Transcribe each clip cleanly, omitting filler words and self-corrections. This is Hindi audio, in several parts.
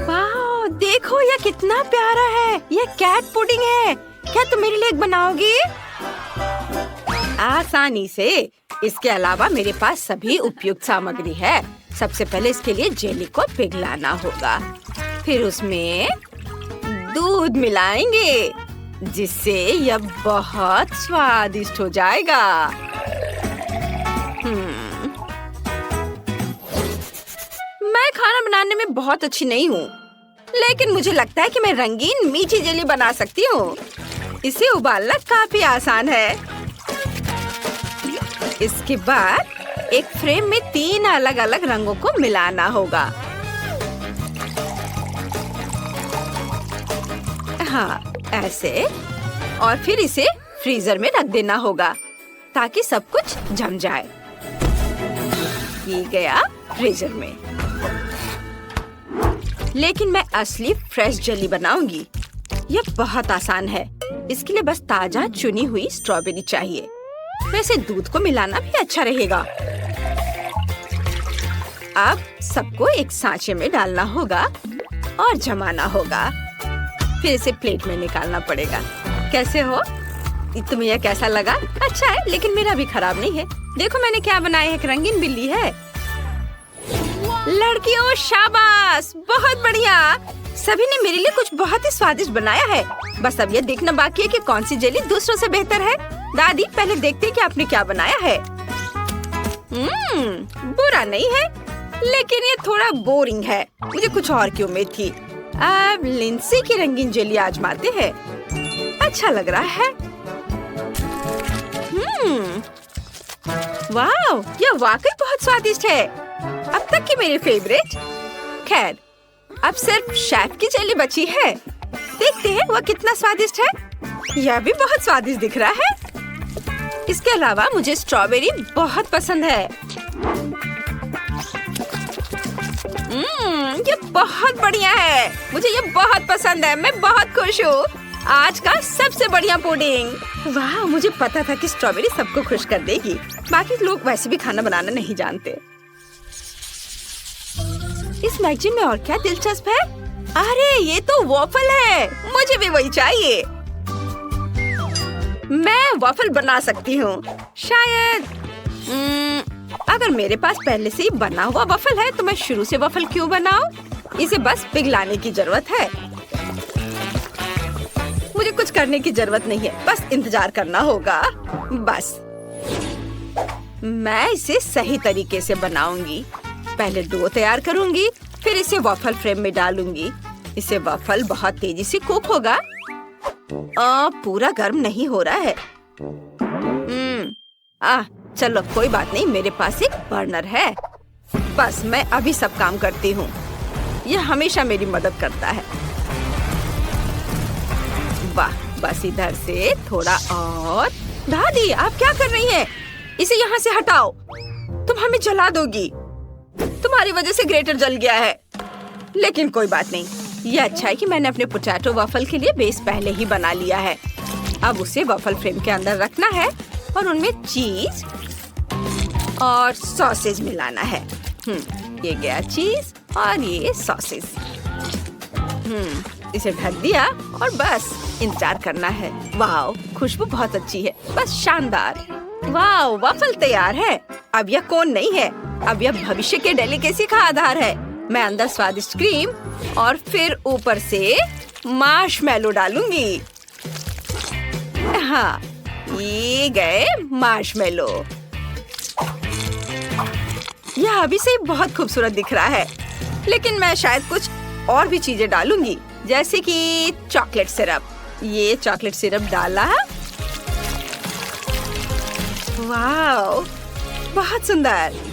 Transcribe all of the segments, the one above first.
वाह, देखो ये कितना प्यारा है। ये कैट पुडिंग है। क्या तुम मेरे लिए एक बनाओगी? आसानी से। इसके अलावा मेरे पास सभी उपयुक्त सामग्री है। सबसे पहले इसके लिए जेली को पिघलाना होगा। फिर उसमें दूध मिलाएंगे, जिससे यह बहुत स्वादिष्ट हो जाएगा। मैं खाना बनाने में बहुत अच्छी नहीं हूँ, लेकिन मुझे लगता है कि मैं रंगीन मीठी जेली बना सकती हूँ। इसे उबालना काफी आसान है। इसके बाद एक फ्रेम में 3 अलग-अलग रंगों को मिलाना होगा। हाँ, ऐसे। और फिर इसे फ्रीजर में रख देना होगा ताकि सब कुछ जम जाए। ये गया फ्रीजर में। लेकिन मैं असली फ्रेश जेली बनाऊंगी। यह बहुत आसान है। इसके लिए बस ताजा चुनी हुई स्ट्रॉबेरी चाहिए। वैसे दूध को मिलाना भी अच्छा रहेगा। अब सबको एक सांचे में डालना होगा और जमाना होगा। फिर इसे प्लेट में निकालना पड़ेगा। कैसे हो? तुम्हें यह कैसा लगा? अच्छा है, लेकिन मेरा भी खराब नहीं है। देखो मैंने क्या बनाया है। एक रंगीन बिल्ली है। लड़कियों शाबाश, बहुत बढ़िया। सभी ने मेरे लिए कुछ बहुत ही स्वादिष्ट बनाया है। बस अब यह देखना बाकी है कि कौन सी जेली दूसरों से बेहतर है। दादी, पहले देखते हैं कि आपने क्या बनाया है। बुरा नहीं है, लेकिन ये थोड़ा बोरिंग है। मुझे कुछ और की उम्मीद थी। अब लिंसी की रंगीन जेली आजमाते हैं। अच्छा लग रहा है। वाह, यह वाकई बहुत स्वादिष्ट है। अब तक की मेरी फेवरेट। खैर, अब सिर्फ शेफ की जेली बची है। देखते हैं वह कितना स्वादिष्ट है। यह भी बहुत स्वादिष्ट दिख रहा है। इसके अलावा मुझे स्ट्रॉबेरी बहुत पसंद है। ये बहुत बढ़िया है। मुझे ये बहुत पसंद है। मैं बहुत खुश हूँ। आज का सबसे बढ़िया पुडिंग। वाह, मुझे पता था कि स्ट्रॉबेरी सबको खुश कर देगी। बाकी लोग वैसे भी खाना बनाना नहीं जानते। इस मैगजीन में और क्या दिलचस्प है? अरे ये तो वॉफल है। मुझे भी वही चाहिए। मैं वॉफल बना सकती हूँ शायद। अगर मेरे पास पहले से ही बना हुआ वॉफल है तो मैं शुरू से वॉफल क्यों बनाऊं? इसे बस पिघलाने की जरूरत है। मुझे कुछ करने की जरूरत नहीं है, बस इंतजार करना होगा। बस मैं इसे सही तरीके से बनाऊंगी। पहले डो तैयार करूंगी, फिर इसे वॉफल फ्रेम में डालूंगी। इसे वॉफल बहुत तेजी से कुक होगा। पूरा गर्म नहीं हो रहा है। चलो कोई बात नहीं, मेरे पास एक बर्नर है। बस मैं अभी सब काम करती हूँ। यह हमेशा मेरी मदद करता है। वाह, बस इधर से थोड़ा और। दादी, आप क्या कर रही हैं? इसे यहाँ से हटाओ। तुम हमें जला दोगी। तुम्हारी वजह से ग्रेटर जल गया है। लेकिन कोई बात नहीं। ये अच्छा है कि मैंने अपने पोटैटो वॉफल के लिए बेस पहले ही बना लिया है। अब उसे वॉफल फ्रेम के अंदर रखना है और उनमें चीज और सॉसेज मिलाना है। ये गया चीज और ये सॉसेज। इसे ढक दिया और बस इंतजार करना है। वाह, खुशबू बहुत अच्छी है। बस शानदार। वाह, वॉफल तैयार है। अब यह कोन नहीं है, अब यह भविष्य के डेलिकेसी का आधार है। मैं अंदर स्वादिष्ट क्रीम और फिर ऊपर से मार्शमैलो डालूंगी। हाँ, ये गए मार्शमैलो। यह अभी से बहुत खूबसूरत दिख रहा है, लेकिन मैं शायद कुछ और भी चीजें डालूंगी, जैसे कि चॉकलेट सिरप। ये चॉकलेट सिरप डाला। वाह, बहुत सुंदर।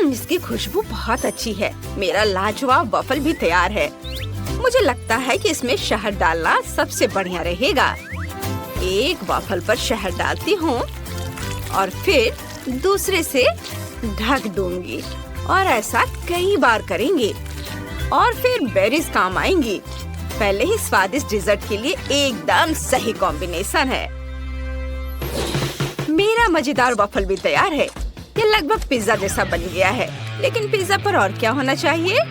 इसकी खुशबू बहुत अच्छी है। मेरा लाजवाब वॉफल भी तैयार है। मुझे लगता है कि इसमें शहद डालना सबसे बढ़िया रहेगा। एक वॉफल पर शहद डालती हूँ और फिर दूसरे से ढक दूंगी और ऐसा कई बार करेंगे और फिर बेरीज काम आएंगी। पहले ही स्वादिष्ट डिजर्ट के लिए एकदम सही कॉम्बिनेशन है। मेरा मजेदार वॉफल भी तैयार है। ये लगभग पिज्जा जैसा बन गया है। लेकिन पिज्जा पर और क्या होना चाहिए?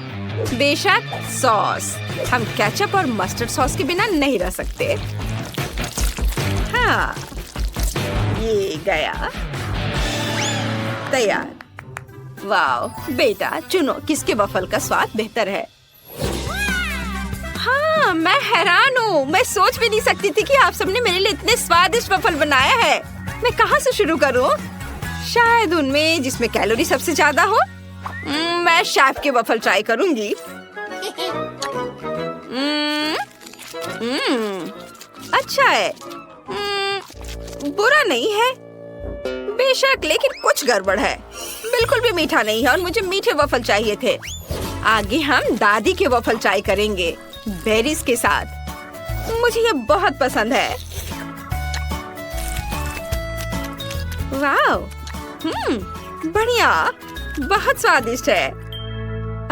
बेशक सॉस। हम केचप और मस्टर्ड सॉस के बिना नहीं रह सकते। हाँ, ये गया तैयार। वाह बेटा, चुनो किसके वफल का स्वाद बेहतर है। हाँ, मैं हैरान हूँ। मैं सोच भी नहीं सकती थी कि आप सबने मेरे लिए इतने स्वादिष्ट वफल बनाया है। मैं कहाँ से शुरू करूँ? शायद उनमें जिसमें कैलोरी सबसे ज्यादा हो। मैं शेफ के वफल ट्राई करूंगी। अच्छा है। बुरा नहीं है बेशक, लेकिन कुछ गड़बड़ है। बिल्कुल भी मीठा नहीं है और मुझे मीठे वफल चाहिए थे। आगे हम दादी के वफल ट्राई करेंगे बेरीज के साथ। मुझे ये बहुत पसंद है। वाह, बढ़िया, बहुत स्वादिष्ट है।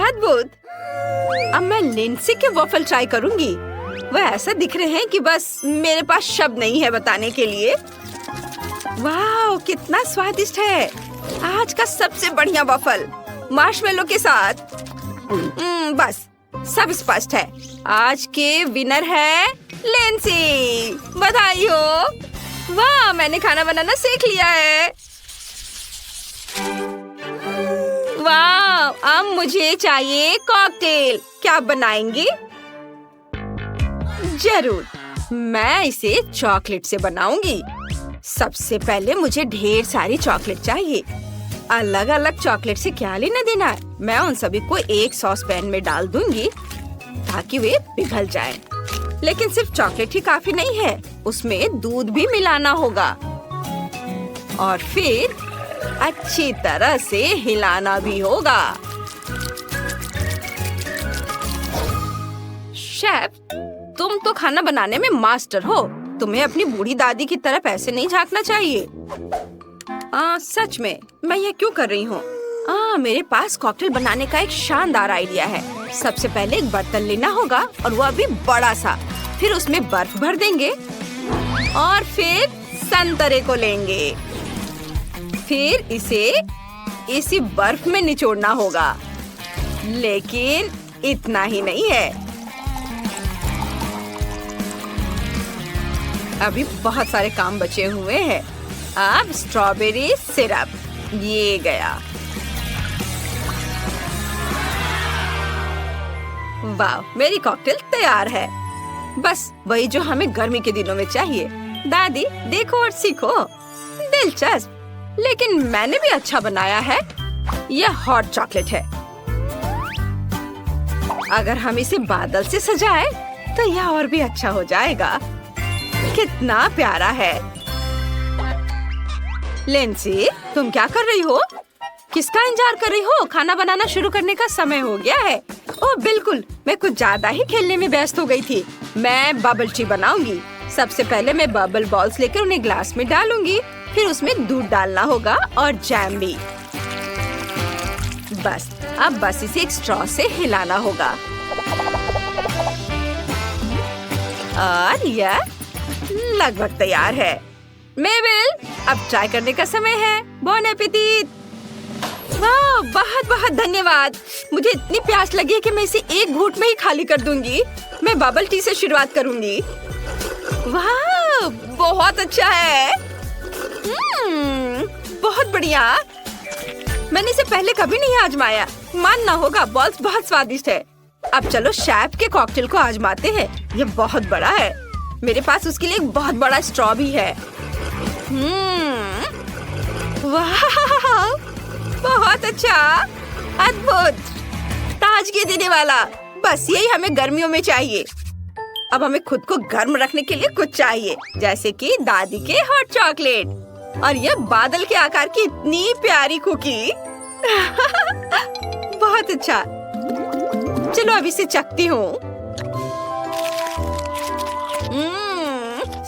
अद्भुत। अब मैं लिंडसे के वफल ट्राई करूंगी। वह ऐसा दिख रहे हैं कि बस मेरे पास शब्द नहीं है बताने के लिए। वाह, कितना स्वादिष्ट है। आज का सबसे बढ़िया वफल मार्शमेलो के साथ। बस सब स्पष्ट है। आज के विनर है लिंडसे। बधाई हो। वाह, मैंने खाना बनाना सीख लिया है। वाह, अब मुझे चाहिए कॉकटेल। क्या आप बनाएंगी? जरूर, मैं इसे चॉकलेट से बनाऊंगी। सबसे पहले मुझे ढेर सारी चॉकलेट चाहिए। अलग अलग चॉकलेट से क्या लेना देना है। मैं उन सभी को एक सॉस पैन में डाल दूंगी ताकि वे पिघल जाएं। लेकिन सिर्फ चॉकलेट ही काफी नहीं है, उसमें दूध भी मिलाना होगा और फिर अच्छी तरह से हिलाना भी होगा। शेफ, तुम तो खाना बनाने में मास्टर हो। तुम्हें अपनी बूढ़ी दादी की तरफ ऐसे नहीं झांकना चाहिए। सच में मैं ये क्यों कर रही हूँ? मेरे पास कॉकटेल बनाने का एक शानदार आइडिया है। सबसे पहले एक बर्तन लेना होगा और वो अभी बड़ा सा। फिर उसमें बर्फ भर देंगे और फिर संतरे को लेंगे। फिर इसे इसी बर्फ में निचोड़ना होगा। लेकिन इतना ही नहीं है, अभी बहुत सारे काम बचे हुए हैं। अब स्ट्रॉबेरी सिरप, ये गया। वाह, मेरी कॉकटेल तैयार है। बस वही जो हमें गर्मी के दिनों में चाहिए। दादी, देखो और सीखो। दिलचस्प, लेकिन मैंने भी अच्छा बनाया है। यह हॉट चॉकलेट है। अगर हम इसे बादल से सजाए तो यह और भी अच्छा हो जाएगा। कितना प्यारा है। लिंडसे, तुम क्या कर रही हो? किसका इंतजार कर रही हो? खाना बनाना शुरू करने का समय हो गया है। ओह बिल्कुल, मैं कुछ ज्यादा ही खेलने में व्यस्त हो गई थी। मैं बबल टी बनाऊंगी। सबसे पहले मैं बबल बॉल्स लेकर उन्हें ग्लास में डालूंगी। फिर उसमें दूध डालना होगा और जैम भी। बस इसे एक स्ट्रॉ से हिलाना होगा और यह लगभग तैयार है। मेबल, अब ट्राई करने का समय है। बॉन एपेटिट। वाह, बहुत बहुत धन्यवाद। मुझे इतनी प्यास लगी है कि मैं इसे एक घूंट में ही खाली कर दूंगी। मैं बबल टी से शुरुआत करूंगी। वाह, बहुत अच्छा है। बहुत बढ़िया। मैंने इसे पहले कभी नहीं आजमाया। मानना होगा, बॉल्स बहुत स्वादिष्ट है। अब चलो शेफ के कॉकटेल को आजमाते हैं। ये बहुत बड़ा है। मेरे पास उसके लिए एक बहुत बड़ा स्ट्रॉ भी है। वाह, बहुत अच्छा, अद्भुत, ताजगी देने वाला। बस यही हमें गर्मियों में चाहिए। अब हमें खुद को गर्म रखने के लिए कुछ चाहिए, जैसे कि दादी के हॉट चॉकलेट और ये बादल के आकार की इतनी प्यारी कुकी। बहुत अच्छा। चलो अब इसे चखती हूँ।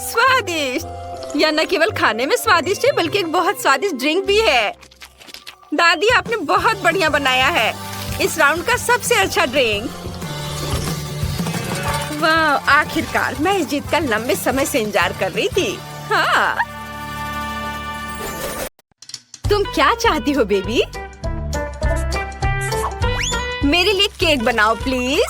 स्वादिष्ट। यह न केवल खाने में स्वादिष्ट है बल्कि एक बहुत स्वादिष्ट ड्रिंक भी है। दादी, आपने बहुत बढ़िया बनाया है। इस राउंड का सबसे अच्छा ड्रिंक। वाह, आखिरकार मैं इस जीत का लंबे समय से इंतजार कर रही थी। हाँ, तुम क्या चाहती हो बेबी? मेरे लिए केक बनाओ प्लीज।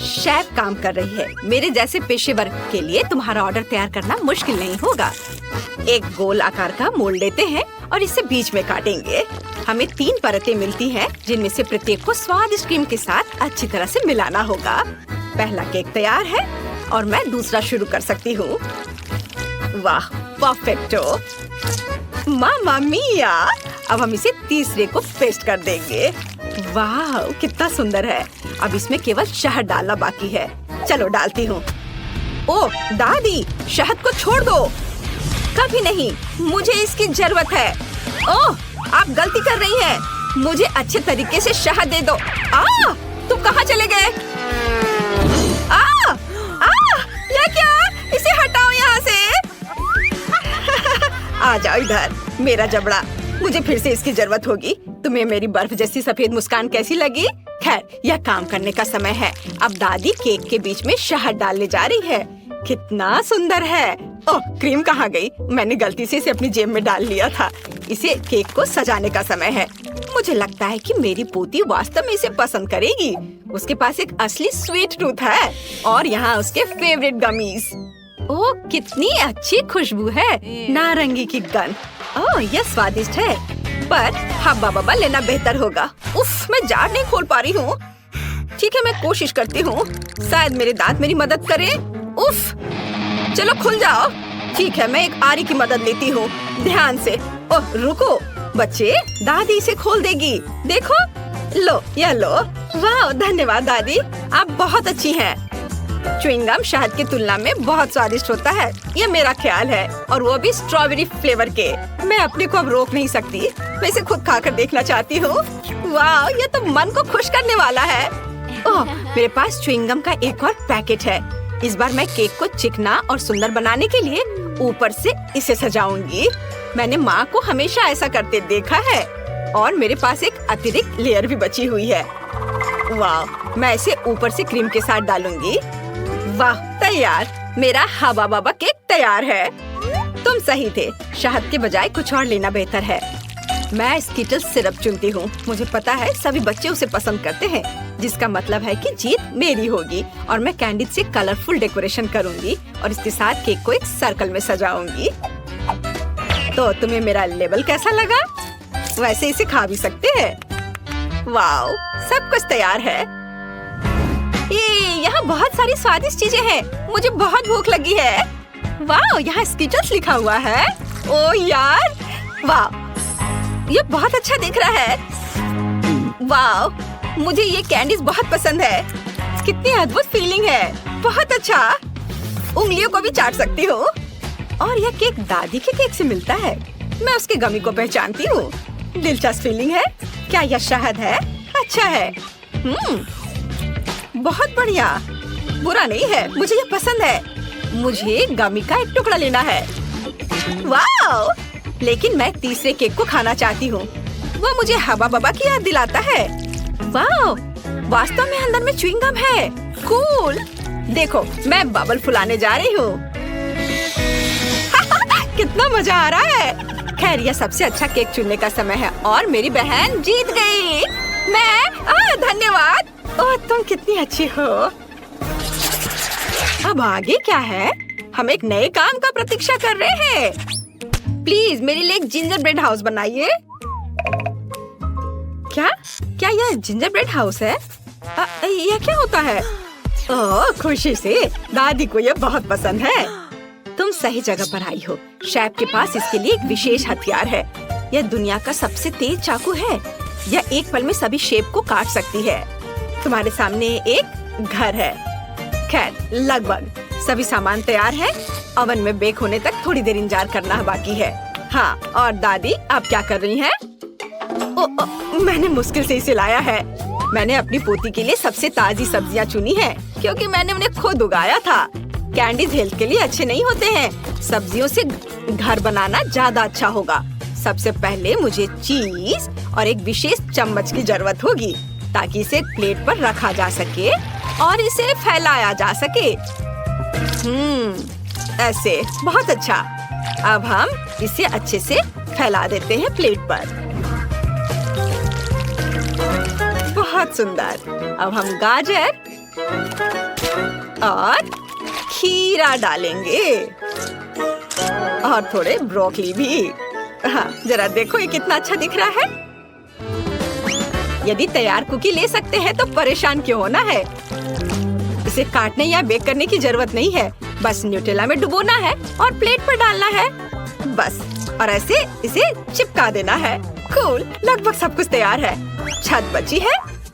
शेफ काम कर रही है। मेरे जैसे पेशेवर के लिए तुम्हारा ऑर्डर तैयार करना मुश्किल नहीं होगा। एक गोल आकार का मोल्ड लेते हैं और इसे बीच में काटेंगे। हमें 3 परतें मिलती हैं, जिनमें से प्रत्येक को स्वादिष्ट क्रीम के साथ अच्छी तरह से मिलाना होगा। पहला केक तैयार है और मैं दूसरा शुरू कर सकती हूँ। वाह, परफेक्टो! मामा मिया! अब हम इसे तीसरे को पेस्ट कर देंगे। वाह, कितना सुंदर है। अब इसमें केवल शहद डालना बाकी है। चलो डालती हूँ। ओह दादी, शहद को छोड़ दो। कभी नहीं, मुझे इसकी जरूरत है। ओह, आप गलती कर रही हैं। मुझे अच्छे तरीके से शहद दे दो। तुम कहाँ चले गए? ये क्या? इसे हटाओ यहाँ से। आ जाओ इधर, मेरा जबड़ा। मुझे फिर से इसकी जरूरत होगी। तुम्हें मेरी बर्फ जैसी सफेद मुस्कान कैसी लगी? खैर, यह काम करने का समय है। अब दादी केक के बीच में शहद डालने जा रही है। कितना सुंदर है। ओह, क्रीम कहाँ गई? मैंने गलती से इसे अपनी जेब में डाल लिया था। इसे केक को सजाने का समय है। मुझे लगता है कि मेरी पोती वास्तव में इसे पसंद करेगी। उसके पास एक असली स्वीट टूथ है और यहाँ उसके फेवरेट गमीज। ओह, कितनी अच्छी खुशबू है। नारंगी की गंध। ओह, यह स्वादिष्ट है, पर हब्बा बब्बा लेना बेहतर होगा। उफ, मैं जार नहीं खोल पा रही हूँ। ठीक है, मैं कोशिश करती हूँ। शायद मेरे दांत मेरी मदद करें। उफ, चलो खुल जाओ। ठीक है, मैं एक आरी की मदद लेती हूँ। ध्यान से। ओह, रुको बच्चे, दादी इसे खोल देगी। देखो, लो, यह लो। वाह, धन्यवाद दादी, आप बहुत अच्छी हैं। च्युइंगम शहद की तुलना में बहुत स्वादिष्ट होता है, ये मेरा ख्याल है, और वो भी स्ट्रॉबेरी फ्लेवर के। मैं अपने को अब रोक नहीं सकती। मैं इसे खुद खाकर देखना चाहती हूँ। वाह, ये तो मन को खुश करने वाला है। ओह, मेरे पास च्युइंगम का एक और पैकेट है। इस बार मैं केक को चिकना और सुंदर बनाने के लिए ऊपर से इसे सजाऊंगी। मैंने माँ को हमेशा ऐसा करते देखा है, और मेरे पास एक अतिरिक्त लेयर भी बची हुई है। वाह, मैं इसे ऊपर से क्रीम के साथ डालूंगी। वाह, तैयार। मेरा हवा बाबा केक तैयार है। तुम सही थे, शहद के बजाय कुछ और लेना बेहतर है। मैं स्किटल्स सिरप चुनती हूँ। मुझे पता है सभी बच्चे उसे पसंद करते हैं, जिसका मतलब है कि जीत मेरी होगी। और मैं कैंडी से कलरफुल डेकोरेशन करूँगी और इसके साथ केक को एक सर्कल में सजाऊंगी। तो तुम्हें मेरा लेबल कैसा लगा? वैसे इसे खा भी सकते हैं। वाओ, सब कुछ तैयार है। यहाँ बहुत सारी स्वादिष्ट चीजें हैं। मुझे बहुत भूख लगी है। वाओ, यहाँ स्किटल्स लिखा हुआ है। ओ यार, वाओ, ये बहुत अच्छा दिख रहा है। वाओ, मुझे ये कैंडीज बहुत पसंद है। कितनी अद्भुत फीलिंग है। बहुत अच्छा। उंगलियों को भी चाट सकती हूँ। और यह केक दादी के केक से मिलता है। मैं उसके गमी को पहचानती हूँ। दिलचस्प फीलिंग है। क्या यह शहद है? अच्छा है। बहुत बढ़िया। बुरा नहीं है, मुझे ये पसंद है। मुझे गमी का एक टुकड़ा लेना है। वाओ! लेकिन मैं तीसरे केक को खाना चाहती हूँ। वो मुझे हवा बबा की याद दिलाता है। वाओ! वास्तव में अंदर में च्युइंगम है। कूल! देखो, मैं बबल फुलाने जा रही हूँ। कितना मजा आ रहा है। खैर, यह सबसे अच्छा केक चुनने का समय है और मेरी बहन जीत गई। धन्यवाद। ओह, तुम कितनी अच्छी हो। अब आगे क्या है? हम एक नए काम का प्रतीक्षा कर रहे हैं। प्लीज मेरे लिए एक जिंजर ब्रेड हाउस बनाइए। क्या यह जिंजर ब्रेड हाउस है? यह क्या होता है? ओह, खुशी से। दादी को यह बहुत पसंद है। तुम सही जगह पर आई हो। शेफ के पास इसके लिए एक विशेष हथियार है। यह दुनिया का सबसे तेज चाकू है। यह एक पल में सभी शेप को काट सकती है। तुम्हारे सामने एक घर है। खैर, लगभग सभी सामान तैयार है। ओवन में बेक होने तक थोड़ी देर इंतजार करना बाकी है। हाँ, और दादी आप क्या कर रही हैं? मैंने मुश्किल से इसे लाया है। मैंने अपनी पोती के लिए सबसे ताजी सब्जियां चुनी हैं, क्योंकि मैंने उन्हें खुद उगाया था। कैंडीज हेल्थ के लिए अच्छे नहीं होते हैं। सब्जियों से घर बनाना ज्यादा अच्छा होगा। सबसे पहले मुझे चीज और एक विशेष चम्मच की जरूरत होगी, ताकि इसे प्लेट पर रखा जा सके और इसे फैलाया जा सके। ऐसे, बहुत अच्छा। अब हम इसे अच्छे से फैला देते हैं प्लेट पर। बहुत सुंदर। अब हम गाजर और खीरा डालेंगे और थोड़े ब्रोकली भी। हाँ, जरा देखो ये कितना अच्छा दिख रहा है। यदि तैयार कुकी ले सकते हैं तो परेशान क्यों होना है। इसे काटने या बेक करने की जरूरत नहीं है, बस न्यूटेला में डुबोना है और प्लेट पर डालना है बस, और ऐसे इसे चिपका देना है। कूल, लगभग सब कुछ तैयार है। छत बची है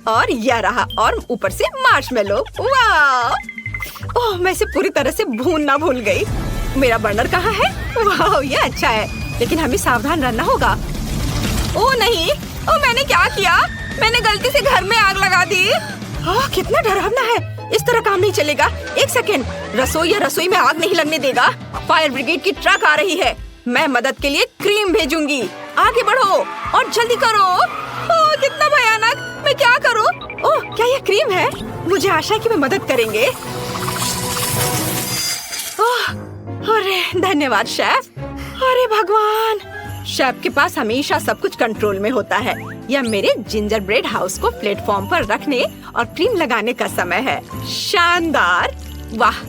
और यह रहा, और ऊपर से मार्शमेलो। वाह! ओह, मैं इसे पूरी तरह से भूनना भूल गई। मेरा बर्नर कहाँ है? वाह, ये अच्छा है, लेकिन हमें सावधान रहना होगा। ओह नहीं, ओह मैंने क्या किया? मैंने गलती से घर में आग लगा दी। ओह, कितना डरावना है। इस तरह काम नहीं चलेगा। एक सेकेंड, रसोई में आग नहीं लगने देगा। फायर ब्रिगेड की ट्रक आ रही है। मैं मदद के लिए क्रीम भेजूंगी। आगे बढ़ो और जल्दी करो। ओह, कितना भयानक। मैं क्या करूं? ओह, क्या यह क्रीम है? मुझे आशा है कि वे मदद करेंगे। ओह, अरे धन्यवाद शेफ। अरे भगवान, शेफ के पास हमेशा सब कुछ कंट्रोल में होता है। यह मेरे जिंजर ब्रेड हाउस को प्लेटफॉर्म पर रखने और क्रीम लगाने का समय है। शानदार! वाह,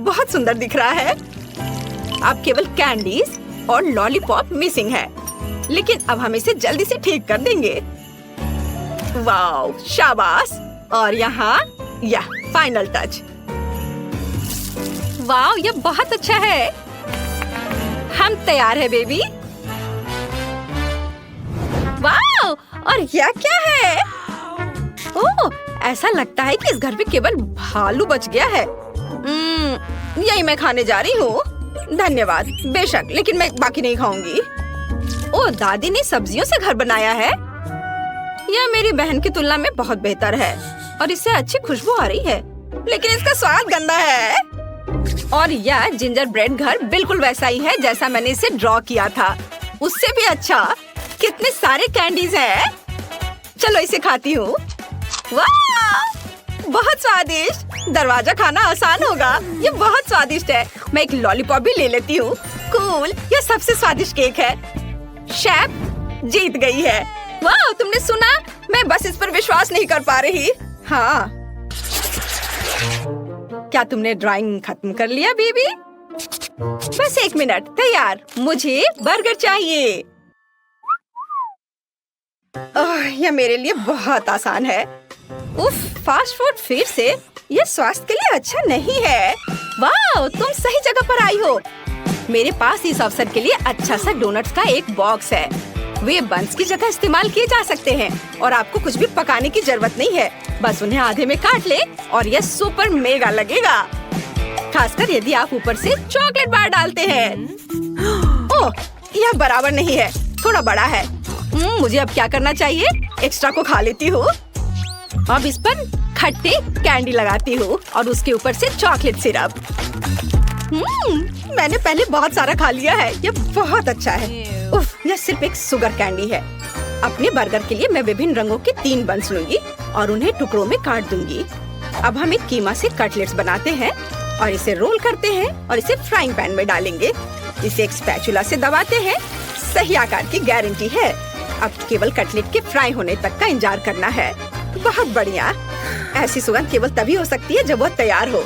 बहुत सुंदर दिख रहा है। अब केवल कैंडीज और लॉलीपॉप मिसिंग है, लेकिन अब हम इसे जल्दी से ठीक कर देंगे। वाह, शाबाश! और यहाँ यह फाइनल टच। वाह, यह बहुत अच्छा है। हम तैयार है बेबी। वाह, और यह क्या है? ओह, ऐसा लगता है कि इस घर में केवल भालू बच गया है। यही मैं खाने जा रही हूँ। धन्यवाद। बेशक, लेकिन मैं बाकी नहीं खाऊंगी। ओह, दादी ने सब्जियों से घर बनाया है। यह मेरी बहन की तुलना में बहुत बेहतर है और इससे अच्छी खुशबू आ रही है, लेकिन इसका स्वाद गंदा है। और यह जिंजर ब्रेड घर बिल्कुल वैसा ही है जैसा मैंने इसे ड्रॉ किया था, उससे भी अच्छा। कितने सारे कैंडीज हैं। चलो इसे खाती हूँ। वाह, बहुत स्वादिष्ट। दरवाजा खाना आसान होगा। ये बहुत स्वादिष्ट है। मैं एक लॉलीपॉप भी ले लेती हूँ। कूल, यह सबसे स्वादिष्ट केक है। शेफ जीत गई है। वाह, तुमने सुना? मैं बस इस पर विश्वास नहीं कर पा रही। हाँ, क्या तुमने ड्राइंग खत्म कर लिया बेबी? बस 1 मिनट। तैयार। मुझे बर्गर चाहिए। यह मेरे लिए बहुत आसान है। उफ, फास्ट फूड फिर से? यह स्वास्थ्य के लिए अच्छा नहीं है। वाह, तुम सही जगह पर आई हो। मेरे पास इस अवसर के लिए अच्छा सा डोनट्स का एक बॉक्स है। वे बंस की जगह इस्तेमाल किए जा सकते हैं और आपको कुछ भी पकाने की जरूरत नहीं है। बस उन्हें आधे में काट ले और यह सुपर मेगा लगेगा, खासकर यदि आप ऊपर से चॉकलेट बार डालते हैं। ओह, यह बराबर नहीं है, थोड़ा बड़ा है। मुझे अब क्या करना चाहिए? एक्स्ट्रा को खा लेती हूँ। अब इस पर खट्टे कैंडी लगाती हूँ और उसके ऊपर से चॉकलेट सिरप। मैंने पहले बहुत सारा खा लिया है। यह बहुत अच्छा है। उफ, यह सिर्फ एक शुगर कैंडी है। अपने बर्गर के लिए मैं विभिन्न रंगों के 3 बंस लूंगी और उन्हें टुकड़ों में काट दूंगी। अब हम एक कीमा से कटलेट्स बनाते हैं और इसे रोल करते हैं और इसे फ्राइंग पैन में डालेंगे। इसे एक स्पैचुला से दबाते हैं। सही आकार की गारंटी है। अब केवल कटलेट के फ्राई होने तक का इंतजार करना है। बहुत बढ़िया। ऐसी सुगंध केवल तभी हो सकती है जब वो तैयार हो।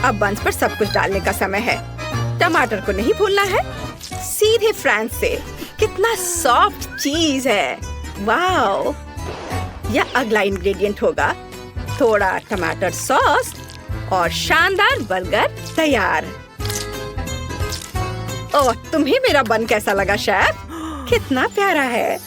अब बंस पर सब कुछ डालने का समय है। टमाटर को नहीं भूलना है। सीधे फ्रांस से। कितना सॉफ्ट चीज है। वाओ, यह अगला इंग्रेडिएंट होगा। थोड़ा टमाटर सॉस और शानदार बर्गर तैयार। ओह, तुम्हें मेरा बन कैसा लगा शेफ? कितना प्यारा है।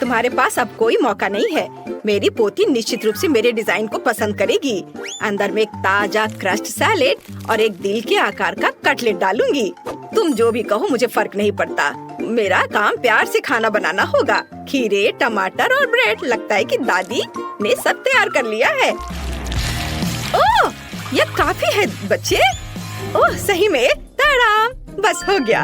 तुम्हारे पास अब कोई मौका नहीं है। मेरी पोती निश्चित रूप से मेरे डिजाइन को पसंद करेगी। अंदर में एक ताजा क्रस्ट सैलेड और एक दिल के आकार का कटलेट डालूंगी। तुम जो भी कहो, मुझे फर्क नहीं पड़ता। मेरा काम प्यार से खाना बनाना होगा। खीरे, टमाटर और ब्रेड। लगता है कि दादी ने सब तैयार कर लिया है। ओह, यह काफी है बच्चे। ओह, सही में तड़ाम, बस हो गया।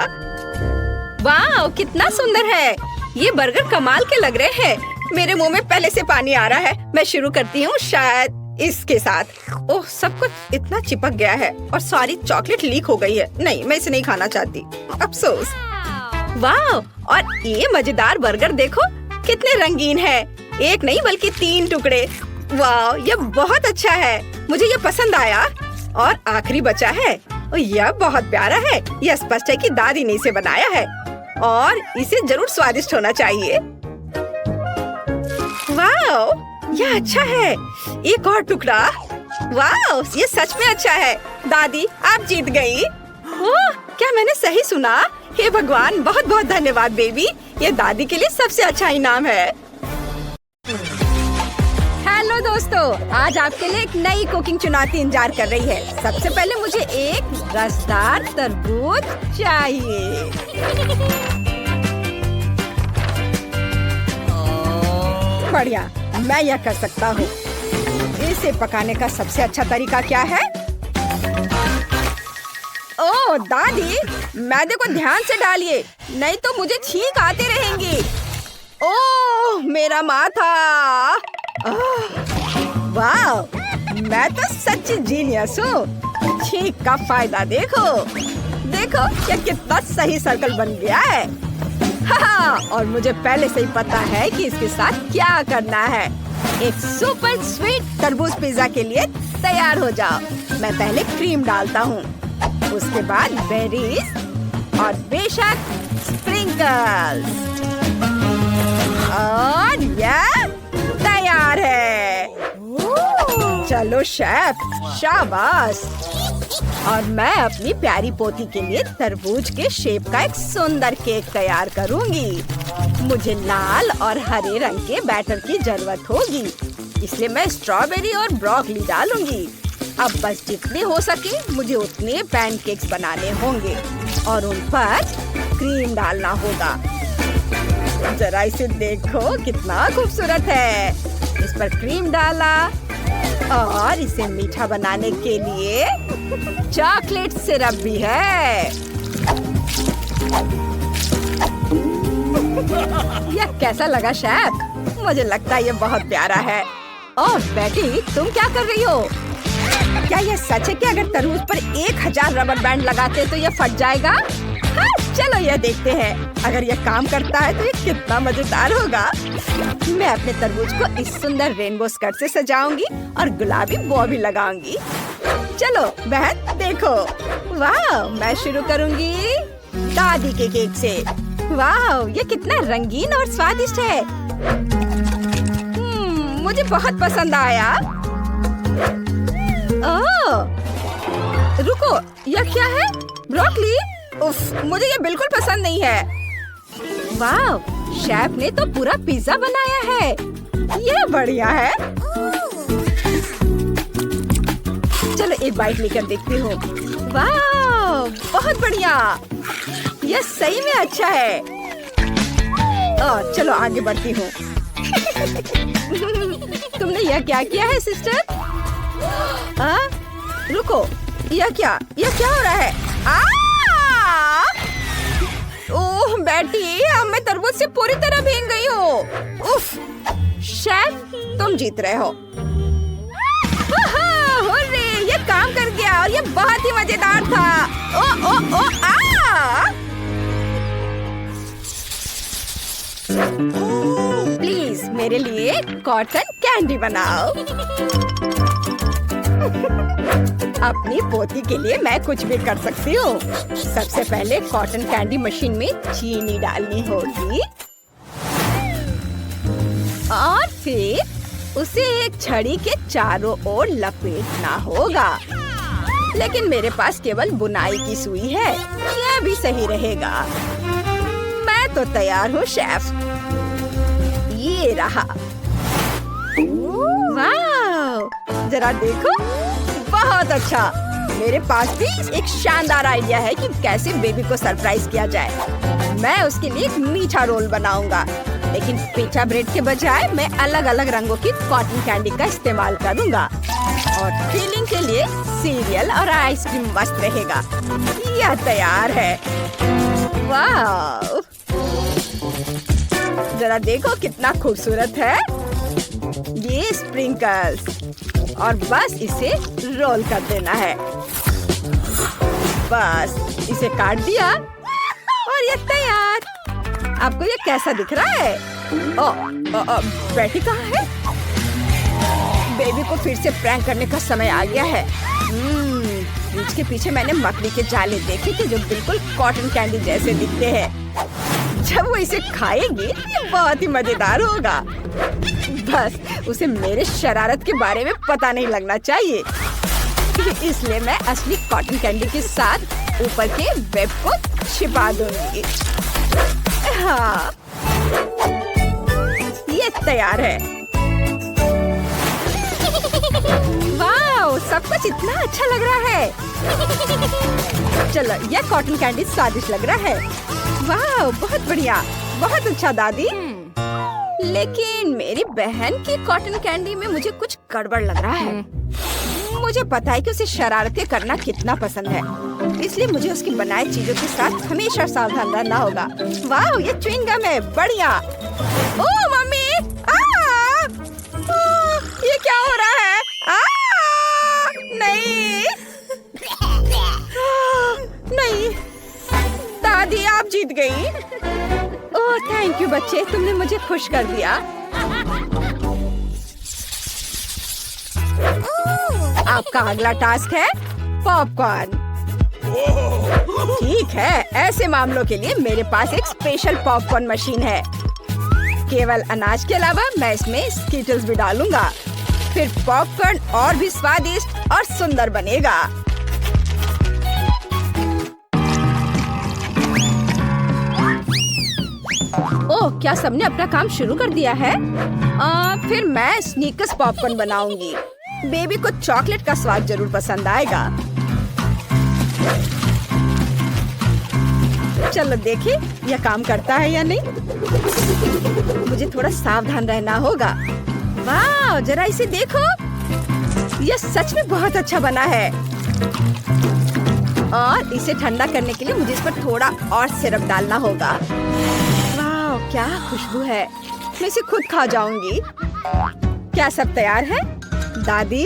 वाह, कितना सुंदर है। ये बर्गर कमाल के लग रहे हैं। मेरे मुंह में पहले से पानी आ रहा है। मैं शुरू करती हूँ शायद इसके साथ। ओह, सब कुछ इतना चिपक गया है और सारी चॉकलेट लीक हो गई है। नहीं, मैं इसे नहीं खाना चाहती। अफसोस। वाह, और ये मजेदार बर्गर देखो, कितने रंगीन है। एक नहीं बल्कि 3 टुकड़े। वाह, ये बहुत अच्छा है, मुझे ये पसंद आया। और आखिरी बचा है और यह बहुत प्यारा है। यह स्पष्ट है कि दादी ने इसे बनाया है और इसे जरूर स्वादिष्ट होना चाहिए। वाह, यह अच्छा है। एक और टुकड़ा। वाह, ये सच में अच्छा है। दादी, आप जीत गई। ओह, क्या मैंने सही सुना? हे भगवान, बहुत बहुत धन्यवाद बेबी। ये दादी के लिए सबसे अच्छा इनाम है। हेलो दोस्तों, आज आपके लिए एक नई कुकिंग चुनौती इंतजार कर रही है। सबसे पहले मुझे एक रसदार तरबूज चाहिए। बढ़िया, मैं यह कर सकता हूँ। इसे पकाने का सबसे अच्छा तरीका क्या है? ओह दादी, मैदे को ध्यान से डालिए, नहीं तो मुझे छींक आती रहेंगी। ओह मेरा माथा। वाह, मैं तो सच्ची जीनियस हूँ। छींक का फायदा देखो। देखो ये कितना सही सर्कल बन गया है। हाँ, और मुझे पहले से ही पता है कि इसके साथ क्या करना है। एक सुपर स्वीट तरबूज पिज्जा के लिए तैयार हो जाओ। मैं पहले क्रीम डालता हूँ, उसके बाद बेरीज और बेशक स्प्रिंकल्स, और यह तैयार है। चलो शेफ, शाबाश। और मैं अपनी प्यारी पोती के लिए तरबूज के शेप का एक सुंदर केक तैयार करूंगी। मुझे लाल और हरे रंग के बैटर की जरूरत होगी, इसलिए मैं स्ट्रॉबेरी और ब्रोकली डालूंगी। अब बस जितने हो सके मुझे उतने पैनकेक्स बनाने होंगे और उन पर क्रीम डालना होगा। जरा इसे देखो, कितना खूबसूरत है। इस पर क्रीम डाला और इसे मीठा बनाने के लिए चॉकलेट सिरप भी है। यह कैसा लगा शेफ? मुझे लगता है ये बहुत प्यारा है। ओह बेटी, तुम क्या कर रही हो? क्या यह सच है कि अगर तरबूज पर 1000 रबर बैंड लगाते तो यह फट जाएगा? हाँ, चलो यह देखते हैं। अगर यह काम करता है तो ये कितना मजेदार होगा। मैं अपने तरबूज को इस सुंदर रेनबो स्कर्ट से सजाऊंगी और गुलाबी बॉ भी लगाऊंगी। चलो बहन देखो। वाह, मैं शुरू करूंगी दादी के केक से। वाह, ये कितना रंगीन और स्वादिष्ट है। मुझे बहुत पसंद आया। ओह, रुको, यह क्या है? ब्रोकली? उफ, मुझे ये बिल्कुल पसंद नहीं है। वाह, शेफ ने तो पूरा पिज्जा बनाया है। ये बढ़िया है। चलो एक बाइट लेकर देखती हूँ। वाह, बहुत बढ़िया। यह सही में अच्छा है। चलो आगे बढ़ती हूँ। तुमने यह क्या किया है सिस्टर? रुको, यह क्या हो रहा है? ओह बेटी, अब मैं तरबूज से पूरी तरह भीग गई हूँ। उफ, शेफ तुम जीत रहे हो। हुर्रे, ये काम कर गया और ये बहुत ही मजेदार था। ओ ओ ओ आ! प्लीज मेरे लिए कॉटन कैंडी बनाओ। अपनी पोती के लिए मैं कुछ भी कर सकती हूँ। सबसे पहले कॉटन कैंडी मशीन में चीनी डालनी होगी और फिर उसे एक छड़ी के चारों ओर लपेटना होगा। लेकिन मेरे पास केवल बुनाई की सुई है, यह भी सही रहेगा। मैं तो तैयार हूँ शेफ। ये रहा। वाह, जरा देखो, बहुत अच्छा। मेरे पास भी एक शानदार आइडिया है कि कैसे बेबी को सरप्राइज किया जाए। मैं उसके लिए एक मीठा रोल बनाऊंगा, लेकिन पिठा ब्रेड के बजाय मैं अलग अलग रंगों की कॉटन कैंडी का इस्तेमाल करूंगा। और फीलिंग के लिए सीरियल और आइसक्रीम मस्त रहेगा। यह तैयार है। वाह, जरा देखो कितना खूबसूरत है। ये स्प्रिंकल्स, और बस इसे रोल कर देना है। बस इसे काट दिया और ये तैयार। आपको ये कैसा दिख रहा है? बेटी कहाँ है? बेबी को फिर से प्रैंक करने का समय आ गया है। फ्रिज के पीछे मैंने मकड़ी के जाले देखे थे जो बिल्कुल कॉटन कैंडी जैसे दिखते हैं। जब वो इसे खाएगी ये बहुत ही मजेदार होगा। बस उसे मेरे शरारत के बारे में पता नहीं लगना चाहिए। इसलिए मैं असली कॉटन कैंडी के साथ ऊपर के वेब को छिपा दूंगी। हाँ, ये तैयार है। वाह, सब कुछ इतना अच्छा लग रहा है। चलो, यह कॉटन कैंडी स्वादिष्ट लग रहा है। वाह, बहुत बढ़िया, बहुत अच्छा दादी। लेकिन मेरी बहन की कॉटन कैंडी में मुझे कुछ गड़बड़ लग रहा है। मुझे पता है कि उसे शरारतें करना कितना पसंद है, इसलिए मुझे उसकी बनाई चीजों के साथ हमेशा सावधान रहना होगा। वाह, ये च्युइंग गम है, बढ़िया। ओह मम्मी, ये क्या हो रहा है? नहीं, नहीं, दादी आप जीत गई। ओह थैंक यू बच्चे, तुमने मुझे खुश कर दिया। आपका अगला टास्क है पॉपकॉर्न। ठीक है, ऐसे मामलों के लिए मेरे पास एक स्पेशल पॉपकॉर्न मशीन है। केवल अनाज के अलावा मैं इसमें स्कीटल्स भी डालूंगा। फिर पॉपकॉर्न और भी स्वादिष्ट और सुंदर बनेगा। ओह, क्या सबने अपना काम शुरू कर दिया है? फिर मैं स्नीकर्स पॉपकॉर्न बनाऊंगी। बेबी को चॉकलेट का स्वाद जरूर पसंद आएगा। चलो देखिए यह काम करता है या नहीं। मुझे थोड़ा सावधान रहना होगा। वाह, जरा इसे देखो, यह सच में बहुत अच्छा बना है। और इसे ठंडा करने के लिए मुझे इस पर थोड़ा और सिरप डालना होगा। वाह, क्या खुशबू है। मैं इसे खुद खा जाऊंगी। क्या सब तैयार है? दादी,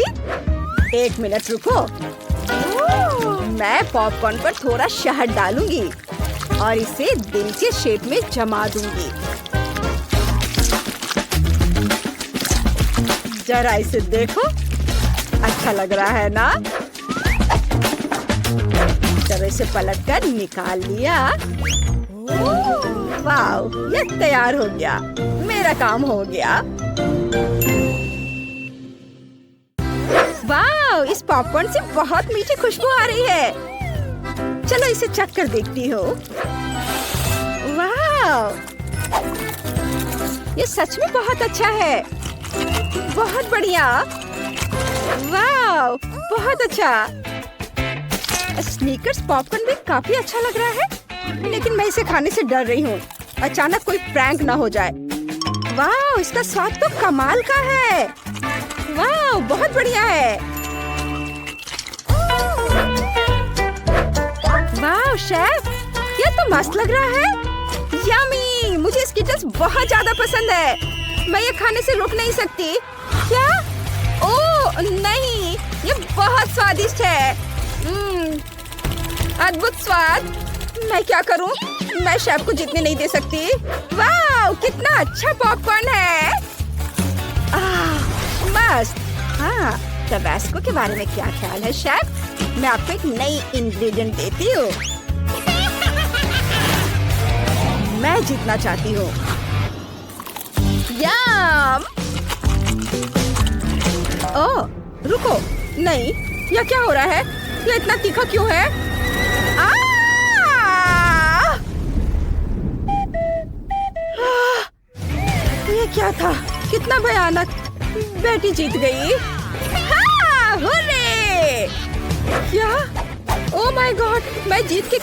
1 मिनट रुको। मैं पॉपकॉर्न पर थोड़ा शहद डालूंगी और इसे दिल के शेप में जमा दूंगी। जरा इसे देखो, अच्छा लग रहा है ना? चलो इसे पलटकर निकाल लिया। वाह, ये तैयार हो गया। मेरा काम हो गया। वाह, इस पॉपकॉर्न से बहुत मीठी खुशबू आ रही है। चलो इसे चख कर देखती हूँ। वाह, ये सच में बहुत अच्छा है। बहुत बढ़िया। वाह, बहुत अच्छा। स्नीकर्स पॉपकॉर्न भी काफी अच्छा लग रहा है, लेकिन मैं इसे खाने से डर रही हूँ। अचानक कोई प्रैंक ना हो जाए। वाह, इसका स्वाद तो कमाल का है। वाह, बहुत बढ़िया है। वाह शेफ, ये तो मस्त लग रहा है। यम्मी, मुझे स्कीटल्स बहुत ज्यादा पसंद है। मैं ये खाने से रुक नहीं सकती। क्या? ओह नहीं, ये बहुत स्वादिष्ट है। अद्भुत स्वाद। मैं क्या करूं? मैं शेफ को जीतने नहीं दे सकती। वाह, कितना अच्छा पॉपकॉर्न है। मस्त। हाँ, टबास्को के बारे में क्या ख्याल है शेफ? मैं आपको एक नई इंग्रेडिएंट देती हूँ। मैं जीतना चाहती हूँ। यम। ओह, रुको, नहीं, यह क्या हो रहा है? यह इतना तीखा क्यों है? ये क्या था? कितना भयानक। बेटी जीत गई। हाँ, हुर्रे! क्या? ओह माय गॉड, मैं जीत के